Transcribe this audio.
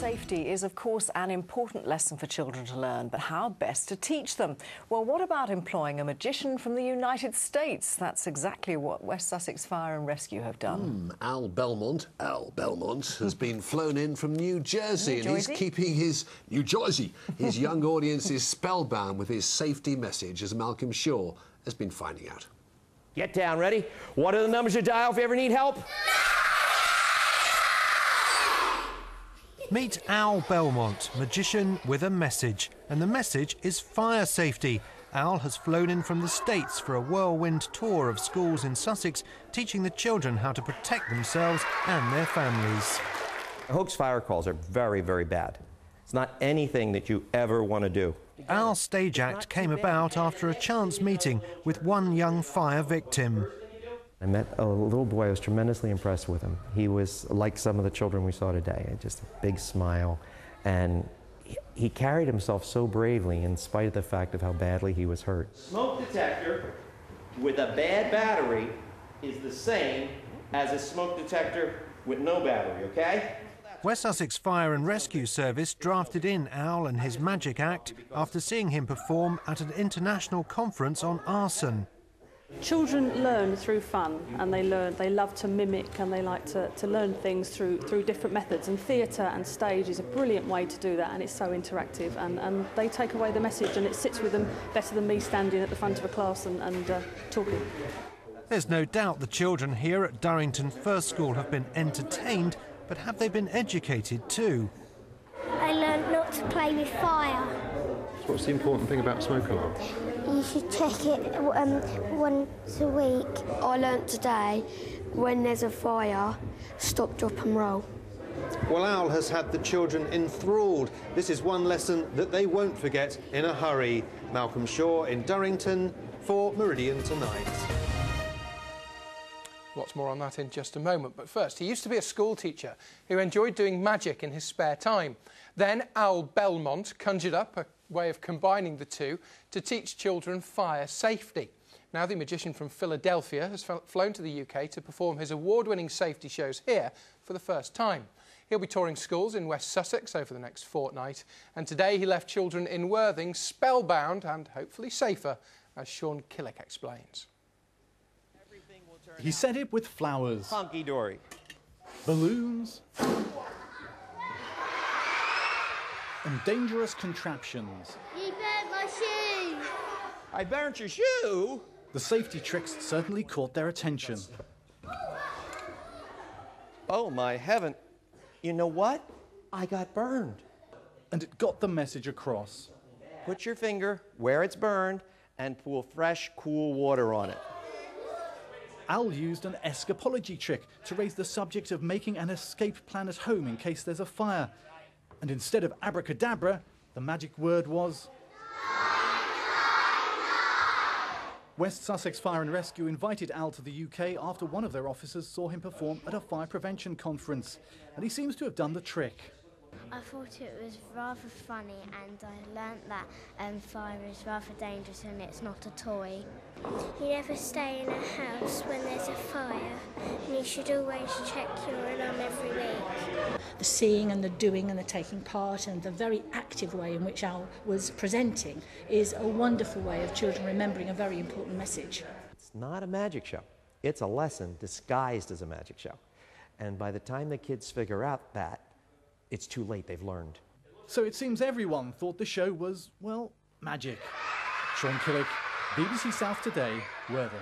safety is, of course, an important lesson for children to learn, but how best to teach them? Well, what about employing a magician from the United States? That's exactly what West Sussex Fire and Rescue have done. Al Belmont, has been flown in from New Jersey, and he's keeping his his young audiences spellbound with his safety message, as Malcolm Shaw has been finding out. Get down, ready? What are the numbers you dial if you ever need help? Meet Al Belmont, magician with a message, and the message is fire safety. Al has flown in from the States for a whirlwind tour of schools in Sussex, teaching the children how to protect themselves and their families. Hoax fire calls are very, very bad. It's not anything that you ever want to do. Al's stage act came about after a chance meeting with one young fire victim. I met a little boy. I was tremendously impressed with him. He was like some of the children we saw today, just a big smile. And he carried himself so bravely in spite of the fact of how badly he was hurt. Smoke detector with a bad battery is the same as a smoke detector with no battery, okay? West Sussex Fire and Rescue Service drafted in Al and his magic act after seeing him perform at an international conference on arson. Children learn through fun, and they love to mimic, and they like to learn things through different methods, and theatre and stage is a brilliant way to do that, and it's so interactive, and they take away the message, and it sits with them better than me standing at the front of a class and talking. There's no doubt the children here at Durrington First School have been entertained, but have they been educated too? I learned not to play with fire. What's the important thing about smoke alarm? You should check it once a week. I learnt today, when there's a fire, stop, drop and roll. Well, Al has had the children enthralled. This is one lesson that they won't forget in a hurry. Malcolm Shaw in Durrington for Meridian Tonight. Lots more on that in just a moment. But first, he used to be a school teacher who enjoyed doing magic in his spare time. Then Al Belmont conjured up a way of combining the two to teach children fire safety. Now the magician from Philadelphia has flown to the UK to perform his award-winning safety shows here for the first time. He'll be touring schools in West Sussex over the next fortnight, and today he left children in Worthing spellbound and hopefully safer, as Sean Killick explains. He set it with flowers, Hunky-dory, balloons, and dangerous contraptions. You burnt my shoe! I burnt your shoe? The safety tricks certainly caught their attention. Oh, my heaven. You know what? I got burned. And it got the message across. Put your finger where it's burned and pour fresh, cool water on it. Al used an escapology trick to raise the subject of making an escape plan at home in case there's a fire. And instead of abracadabra, the magic word was... West Sussex Fire and Rescue invited Al to the UK after one of their officers saw him perform at a fire prevention conference, and he seems to have done the trick. I thought it was rather funny, and I learnt that fire is rather dangerous and it's not a toy. You never stay in a house when there's a fire, and you should always check your alarm every week. The seeing and the doing and the taking part and the very active way in which Al was presenting is a wonderful way of children remembering a very important message. It's not a magic show. It's a lesson disguised as a magic show. And by the time the kids figure out that, it's too late, they've learned. So it seems everyone thought the show was, well, magic. Sean Killick, BBC South Today, Worthing.